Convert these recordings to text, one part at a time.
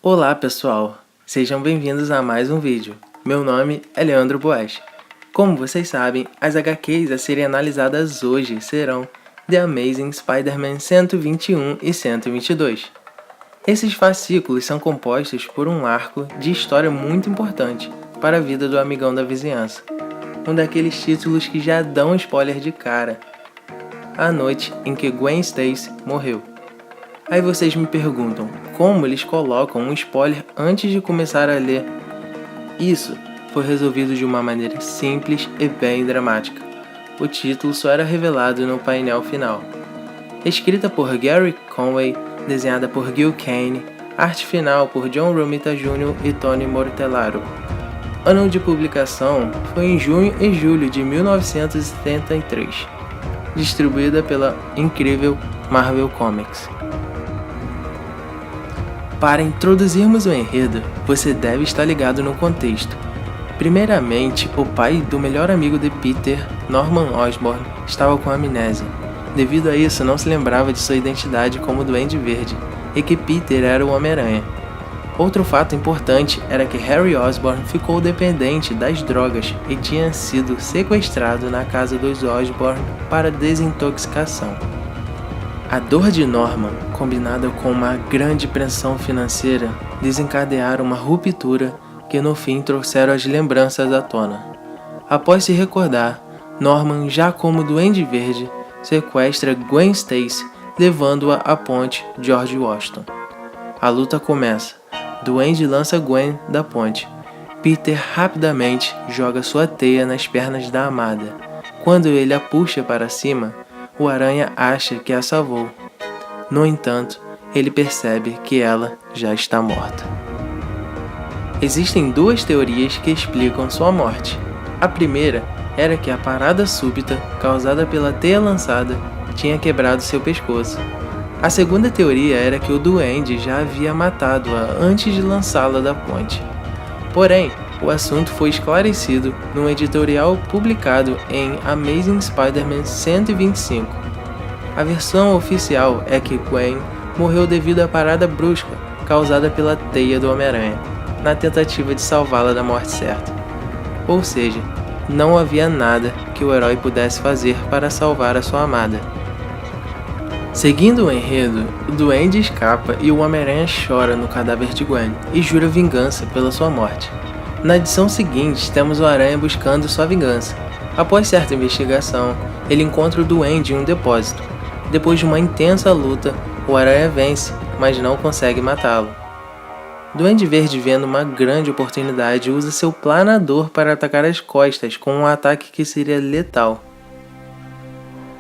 Olá pessoal, sejam bem-vindos a mais um vídeo. Meu nome é Leandro Boas. Como vocês sabem, as HQs a serem analisadas hoje serão The Amazing Spider-Man 121 e 122. Esses fascículos são compostos por um arco de história muito importante para a vida do amigão da vizinhança. Um daqueles títulos que já dão spoiler de cara. A noite em que Gwen Stacy morreu. Aí vocês me perguntam, como eles colocam um spoiler antes de começar a ler? Isso foi resolvido de uma maneira simples e bem dramática. O título só era revelado no painel final. Escrita por Gary Conway, desenhada por Gil Kane, arte final por John Romita Jr. e Tony Mortellaro. Ano de publicação foi em junho e julho de 1973. Distribuída pela incrível Marvel Comics. Para introduzirmos o enredo, você deve estar ligado no contexto. Primeiramente, o pai do melhor amigo de Peter, Norman Osborn, estava com amnésia. Devido a isso, não se lembrava de sua identidade como Duende Verde, e que Peter era o Homem-Aranha. Outro fato importante era que Harry Osborn ficou dependente das drogas e tinha sido sequestrado na casa dos Osborn para desintoxicação. A dor de Norman, combinada com uma grande pressão financeira, desencadearam uma ruptura que no fim trouxeram as lembranças à tona. Após se recordar, Norman, já como Duende Verde, sequestra Gwen Stacy, levando-a à ponte George Washington. A luta começa. Duende lança Gwen da ponte. Peter rapidamente joga sua teia nas pernas da amada. Quando ele a puxa para cima, o Aranha acha que a salvou. No entanto, ele percebe que ela já está morta. Existem duas teorias que explicam sua morte. A primeira era que a parada súbita, causada pela teia lançada, tinha quebrado seu pescoço. A segunda teoria era que o Duende já havia matado-a antes de lançá-la da ponte. Porém, o assunto foi esclarecido num editorial publicado em Amazing Spider-Man 125. A versão oficial é que Gwen morreu devido à parada brusca causada pela teia do Homem-Aranha, na tentativa de salvá-la da morte certa. Ou seja, não havia nada que o herói pudesse fazer para salvar a sua amada. Seguindo o enredo, o Duende escapa e o Homem-Aranha chora no cadáver de Gwen e jura vingança pela sua morte. Na edição seguinte, temos o Aranha buscando sua vingança. Após certa investigação, ele encontra o Duende em um depósito. Depois de uma intensa luta, o Aranha vence, mas não consegue matá-lo. Duende Verde, vendo uma grande oportunidade, usa seu planador para atacar as costas com um ataque que seria letal.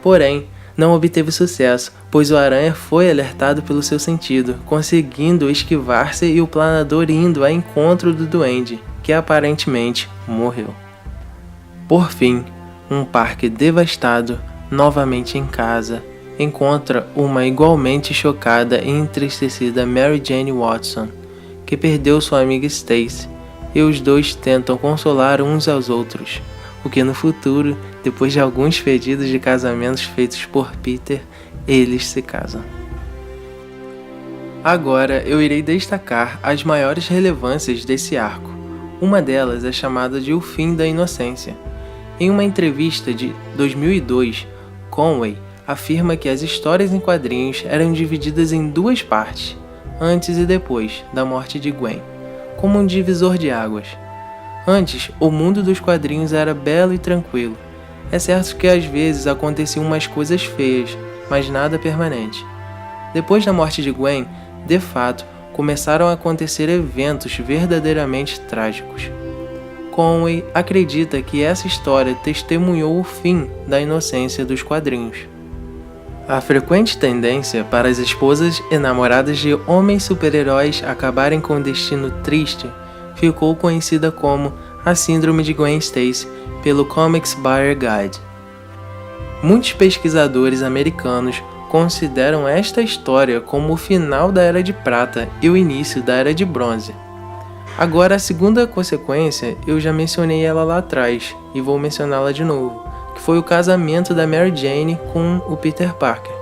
Porém, não obteve sucesso, pois o Aranha foi alertado pelo seu sentido, conseguindo esquivar-se e o planador indo ao encontro do Duende, que aparentemente morreu. Por fim, um parque devastado, novamente em casa, encontra uma igualmente chocada e entristecida Mary Jane Watson, que perdeu sua amiga Stacy, e os dois tentam consolar uns aos outros, o que no futuro, depois de alguns pedidos de casamentos feitos por Peter, eles se casam. Agora eu irei destacar as maiores relevâncias desse arco. Uma delas é chamada de O Fim da Inocência. Em uma entrevista de 2002, Conway afirma que as histórias em quadrinhos eram divididas em duas partes, antes e depois da morte de Gwen, como um divisor de águas. Antes, o mundo dos quadrinhos era belo e tranquilo. É certo que às vezes aconteciam umas coisas feias, mas nada permanente. Depois da morte de Gwen, de fato, começaram a acontecer eventos verdadeiramente trágicos. Conway acredita que essa história testemunhou o fim da inocência dos quadrinhos. A frequente tendência para as esposas e namoradas de homens super-heróis acabarem com um destino triste ficou conhecida como a Síndrome de Gwen Stacy pelo Comics Buyer Guide. Muitos pesquisadores americanos consideram esta história como o final da Era de Prata e o início da Era de Bronze. Agora, a segunda consequência, eu já mencionei ela lá atrás e vou mencioná-la de novo, que foi o casamento da Mary Jane com o Peter Parker.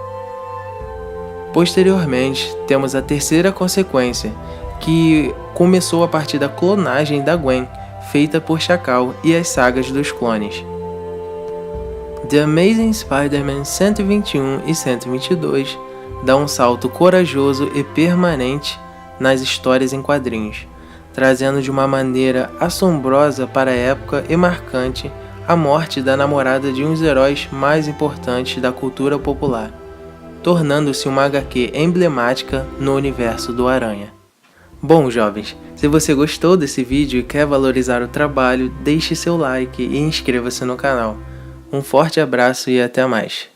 Posteriormente, temos a terceira consequência, que começou a partir da clonagem da Gwen, feita por Chacal, e as sagas dos clones. The Amazing Spider-Man 121 e 122 dá um salto corajoso e permanente nas histórias em quadrinhos, trazendo de uma maneira assombrosa para a época e marcante a morte da namorada de um dos heróis mais importantes da cultura popular, tornando-se uma HQ emblemática no universo do Aranha. Bom, jovens, se você gostou desse vídeo e quer valorizar o trabalho, deixe seu like e inscreva-se no canal. Um forte abraço e até mais!